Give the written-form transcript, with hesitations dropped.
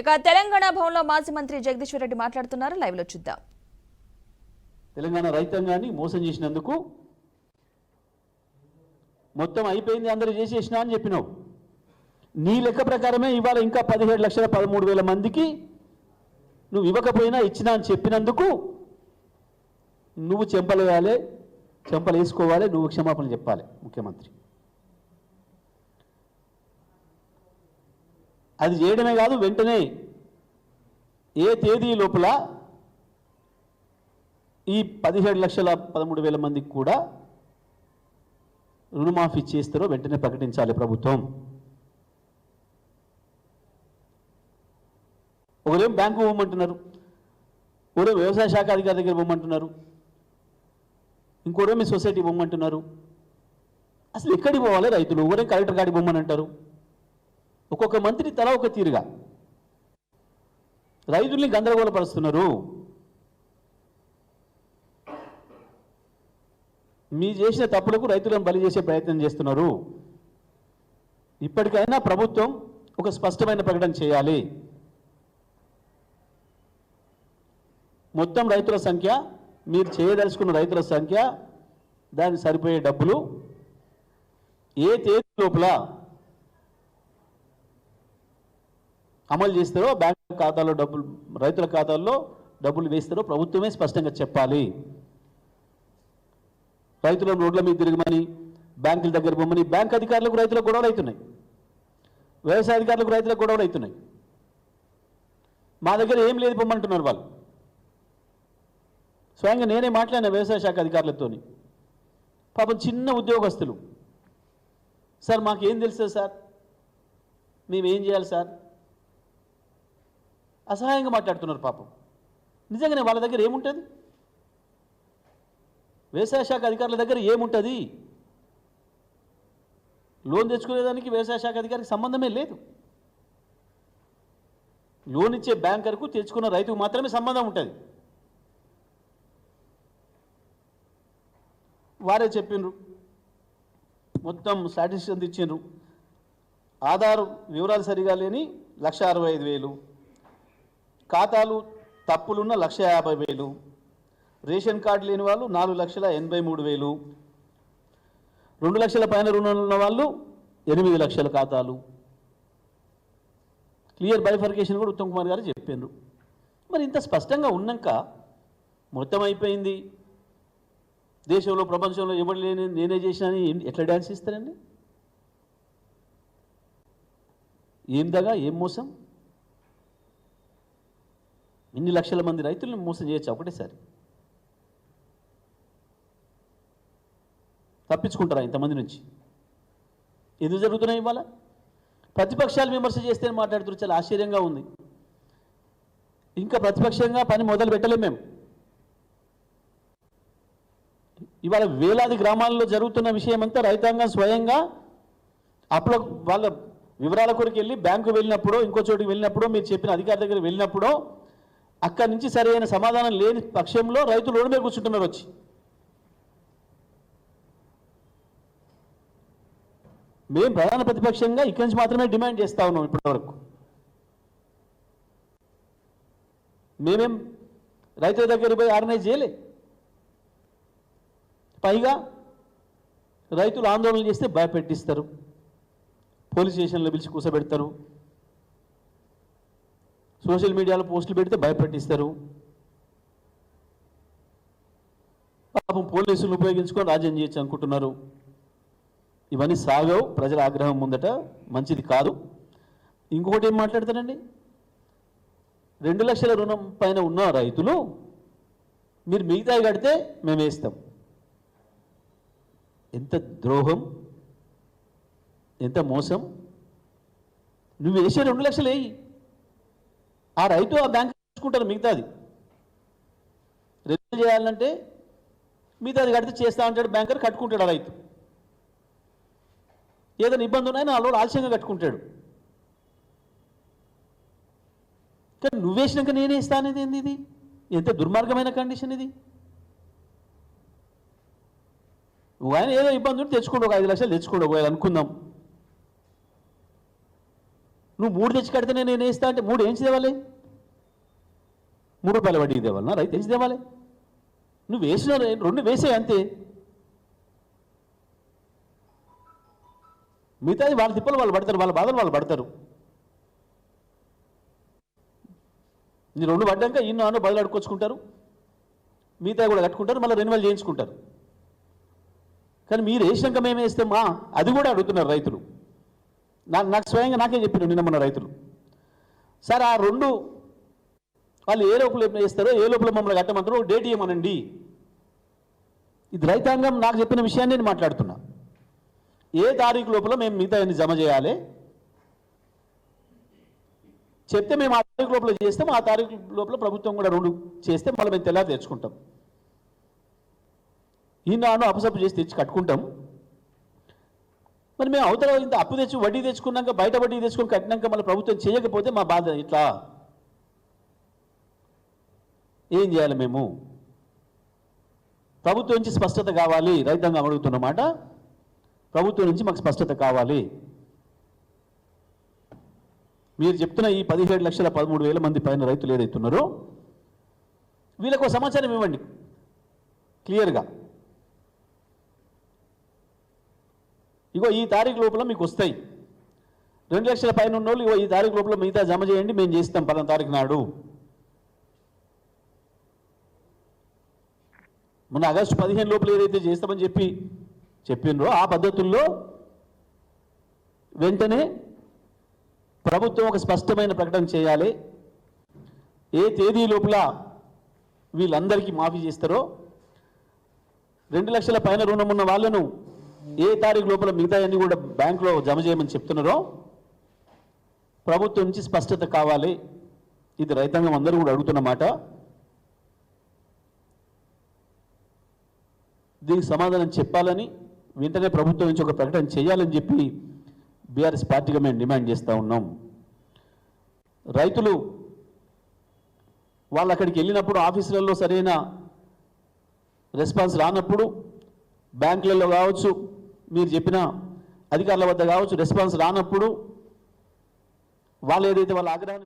ఇక తెలంగాణ భవన్లో మాజీ మంత్రి జగదీశ్వర్ రెడ్డి మాట్లాడుతున్నారు. లైవ్ లో చూద్దాం. తెలంగాణ రైతాంగాన్ని మోసం చేసినందుకు మొత్తం అయిపోయింది, అందరూ చేసేసినా అని చెప్పినావు. నీ లెక్క ప్రకారమే ఇవాళ ఇంకా 17,13,000 మందికి నువ్వు ఇవ్వకపోయినా ఇచ్చినా అని చెప్పినందుకు నువ్వు చెంపలు వేయాలి, చెంపలు వేసుకోవాలి, నువ్వు క్షమాపణ చెప్పాలి ముఖ్యమంత్రి. అది చేయడమే కాదు, వెంటనే ఏ తేదీ లోపల ఈ 17,13,000 మందికి కూడా రుణమాఫీ చేస్తారో వెంటనే ప్రకటించాలి ప్రభుత్వం. ఒకరేం బ్యాంకు పోమంటున్నారు, ఒకరేం వ్యవసాయ శాఖ అధికారి దగ్గర పోమంటున్నారు, ఇంకోరేం మీ సొసైటీ పోమంటున్నారు. అసలు ఎక్కడికి పోవాలి రైతులు? ఒకరేం కలెక్టర్ కాడికి పోమని అంటారు. ఒక్కొక్క మంత్రి తల ఒక తీరుగా రైతుల్ని గందరగోళపరుస్తున్నారు. మీ చేసిన తప్పులకు రైతులను బలి చేసే ప్రయత్నం చేస్తున్నారు. ఇప్పటికైనా ప్రభుత్వం ఒక స్పష్టమైన ప్రకటన చేయాలి. మొత్తం రైతుల సంఖ్య, మీరు చేయదలుచుకున్న రైతుల సంఖ్య, దానికి సరిపోయే డబ్బులు ఏ తేదీ లోపల అమలు చేస్తారో, బ్యాంకు ఖాతాలో డబ్బులు, రైతుల ఖాతాల్లో డబ్బులు వేస్తారో ప్రభుత్వమే స్పష్టంగా చెప్పాలి. రైతులను రోడ్ల మీద తిరగమని, బ్యాంకుల దగ్గర పోమని, బ్యాంక్ అధికారులకు రైతులకు గొడవలు అవుతున్నాయి, వ్యవసాయ అధికారులకు రైతులకు గొడవలు అవుతున్నాయి. మా దగ్గర ఏం లేదు పొమ్మంటున్నారు వాళ్ళు. స్వయంగా నేనే మాట్లాడిన వ్యవసాయ శాఖ అధికారులతో. పాపం చిన్న ఉద్యోగస్తులు, సార్ మాకేం తెలుసు సార్, మేమేం చేయాలి సార్, అసహాయంగా మాట్లాడుతున్నారు. పాపం నిజంగానే వాళ్ళ దగ్గర ఏముంటుంది? వ్యవసాయ శాఖ అధికారుల దగ్గర ఏముంటుంది? లోన్ తెచ్చుకునేదానికి వ్యవసాయ శాఖ అధికారికి సంబంధమే లేదు. లోన్ ఇచ్చే బ్యాంకర్కు తెచ్చుకున్న రైతుకు మాత్రమే సంబంధం ఉంటుంది. వారే చెప్పిండ్రు, మొత్తం స్టాటిస్టిక్స్ ఇచ్చిండ్రు. ఆధార్ వివరాలు సరిగా లేని 1,65,000, ఖాతాలు తప్పులున్న 1,50,000, రేషన్ కార్డు లేని వాళ్ళు 4,83,000, 2 లక్షల పైన రుణాలు ఉన్న వాళ్ళు 8 లక్షల ఖాతాలు. క్లియర్ బైఫర్కేషన్ కూడా ఉత్తమ్ కుమార్ గారు చెప్పిండ్రు. మరి ఇంత స్పష్టంగా ఉన్నాక మొత్తం అయిపోయింది, దేశంలో ప్రపంచంలో ఎవరు లేని నేనే చేసినా అని ఎట్లా డ్యాన్స్ ఇస్తారండి? ఏం దగా, ఏం మోసం? ఇన్ని లక్షల మంది రైతులను మోసం చేయొచ్చు ఒకటేసారి? తప్పించుకుంటారా ఇంతమంది నుంచి? ఎందుకు జరుగుతున్నాయి ఇవాళ? ప్రతిపక్షాలు విమర్శ చేస్తే మాట్లాడుతున్నారు, చాలా ఆశ్చర్యంగా ఉంది. ఇంకా ప్రతిపక్షంగా పని మొదలు పెట్టలేము మేము. ఇవాళ వేలాది గ్రామాల్లో జరుగుతున్న విషయం అంతా రైతాంగం స్వయంగా అప్పుడు వాళ్ళ వివరాల కొరకు వెళ్ళి బ్యాంకు వెళ్ళినప్పుడు, ఇంకో చోటుకి వెళ్ళినప్పుడు, మీరు చెప్పిన అధికారి దగ్గర వెళ్ళినప్పుడు అక్కడి నుంచి సరైన సమాధానం లేని పక్షంలో రైతులు రోడ్డు మీద కూర్చుంటున్నారు వచ్చి. మేము ప్రధాన ప్రతిపక్షంగా ఇక్కడి నుంచి మాత్రమే డిమాండ్ చేస్తూ ఉన్నాం ఇప్పటివరకు. మేమేం రైతుల దగ్గర పోయి ఆర్గనైజ్ చేయలే. పైగా రైతులు ఆందోళన చేస్తే భయపెట్టిస్తారు, పోలీస్ స్టేషన్లో పిలిచి కూర్చోబెడతారు, సోషల్ మీడియాలో పోస్టులు పెడితే భయపెట్టిస్తారు. పాపం పోలీసులు ఉపయోగించుకొని రాజ్యం చేయొచ్చు అనుకుంటున్నారు. ఇవన్నీ సాగవు, ప్రజల ఆగ్రహం ముందట మంచిది కాదు. ఇంకొకటి ఏం మాట్లాడతారండి, 2 లక్షల రుణం పైన ఉన్న రైతులు మీరు మిగతాయి కడితే మేము వేస్తాం. ఎంత ద్రోహం, ఎంత మోసం! నువ్వు వేసే 2 లక్షలు వేయి, ఆ రైతు ఆ బ్యాంకు తీసుకుంటారు మిగతాది. రెన్యూల్ చేయాలంటే మిగతాది కడితే చేస్తా అంటాడు బ్యాంకర్, కట్టుకుంటాడు ఆ రైతు. ఏదైనా ఇబ్బంది ఉన్నాయని వాళ్ళు ఆలస్యంగా కట్టుకుంటాడు. కానీ నువ్వేసినాక నేనే ఇస్తానేది ఏంది? ఇది ఎంత దుర్మార్గమైన కండిషన్ ఇది! నువ్వు ఆయన ఏదో ఇబ్బంది ఉంటే తెచ్చుకోండి, ఒక 5 లక్షలు తెచ్చుకోండి ఒకవేళ అనుకుందాం. నువ్వు 3 తెచ్చి కడితేనే నేను వేస్తా అంటే 3 ఏంచి తేవాలి? 3 రూపాయల వడ్డీకి తేవాలన్నా? రైతు ఎంచి తేవాలి? నువ్వు వేసిన 2 వేసే అంతే. మిగతాది వాళ్ళ తిప్పలు వాళ్ళు పడతారు, వాళ్ళ బాధలు వాళ్ళు పడతారు. నీ 2 పడ్డాక ఇన్నో బదులు అడుక్కొచ్చుకుంటారు, మిగతా కూడా కట్టుకుంటారు, మళ్ళీ రెన్యువల్ చేయించుకుంటారు. కానీ మీరు వేసినాక మేము వేస్తామా అది కూడా అడుగుతున్నారు రైతులు. నాకు స్వయంగా నాకే చెప్పారు నిన్న మన రైతులు, సార్ ఆ 2 వాళ్ళు ఏ లోపల వేస్తారో ఏ లోపల మమ్మల్ని కట్టమంటారో డేట్ ఇవ్వమనండి. ఇది రైతాంగం నాకు చెప్పిన విషయాన్ని నేను మాట్లాడుతున్నా. ఏ తారీఖు లోపల మేము మిగతా జమ చేయాలి చెప్తే మేము ఆ తారీఖు లోపల చేస్తాం. ఆ తారీఖు లోపల ప్రభుత్వం కూడా 2 చేస్తే మళ్ళీ మేము తెల్లారి తెచ్చుకుంటాం. ఈనాడు అపసప్పు చేసి తెచ్చి కట్టుకుంటాం. మరి మేము అవతల ఇంత అప్పు తెచ్చి వడ్డీ తెచ్చుకున్నాక బయట వడ్డీ తెచ్చుకొని కట్టినాక మళ్ళీ ప్రభుత్వం చేయకపోతే మా బాధ ఇట్లా ఏం చేయాలి? మేము ప్రభుత్వం నుంచి స్పష్టత కావాలి. రైతాంగం అడుగుతున్నమాట, ప్రభుత్వం నుంచి మాకు స్పష్టత కావాలి. మీరు చెప్తున్న ఈ 17,13,000 మంది పైన రైతులు ఏదైతున్నారో వీళ్ళకు సమాచారం ఇవ్వండి క్లియర్గా. ఇగో ఈ తారీఖు లోపల మీకు వస్తాయి 2 లక్షల పైన ఉన్న వాళ్ళు, ఇగో ఈ తారీఖు లోపల మిగతా జమ చేయండి, మేము చేస్తాం 10వ తారీఖు నాడు. మన ఆగస్టు 15 లోపల ఏదైతే చేస్తామని చెప్పినరో ఆ పద్ధతుల్లో వెంటనే ప్రభుత్వం ఒక స్పష్టమైన ప్రకటన చేయాలి. ఏ తేదీ లోపల వీళ్ళందరికీ మాఫీ చేస్తారో, 2 లక్షల పైన రుణం ఉన్న వాళ్ళను ఏ తారీఖు లోపల మిగతా అన్ని కూడా బ్యాంకులో జమ చేయమని చెప్తున్నారో ప్రభుత్వం నుంచి స్పష్టత కావాలి. ఇది రైతాంగం అందరూ కూడా అడుగుతున్నమాట. దీనికి సమాధానం చెప్పాలని వెంటనే ప్రభుత్వం నుంచి ఒక ప్రకటన చేయాలని చెప్పి బీఆర్ఎస్ పార్టీగా మేము డిమాండ్ చేస్తూ ఉన్నాం. రైతులు వాళ్ళు అక్కడికి వెళ్ళినప్పుడు ఆఫీసులలో సరైన రెస్పాన్స్ రానప్పుడు, బ్యాంకులలో కావచ్చు, మీరు చెప్పిన అధికారుల వద్ద కావచ్చు రెస్పాన్స్ రానప్పుడు వాళ్ళు ఏదైతే వాళ్ళ ఆగ్రహాన్ని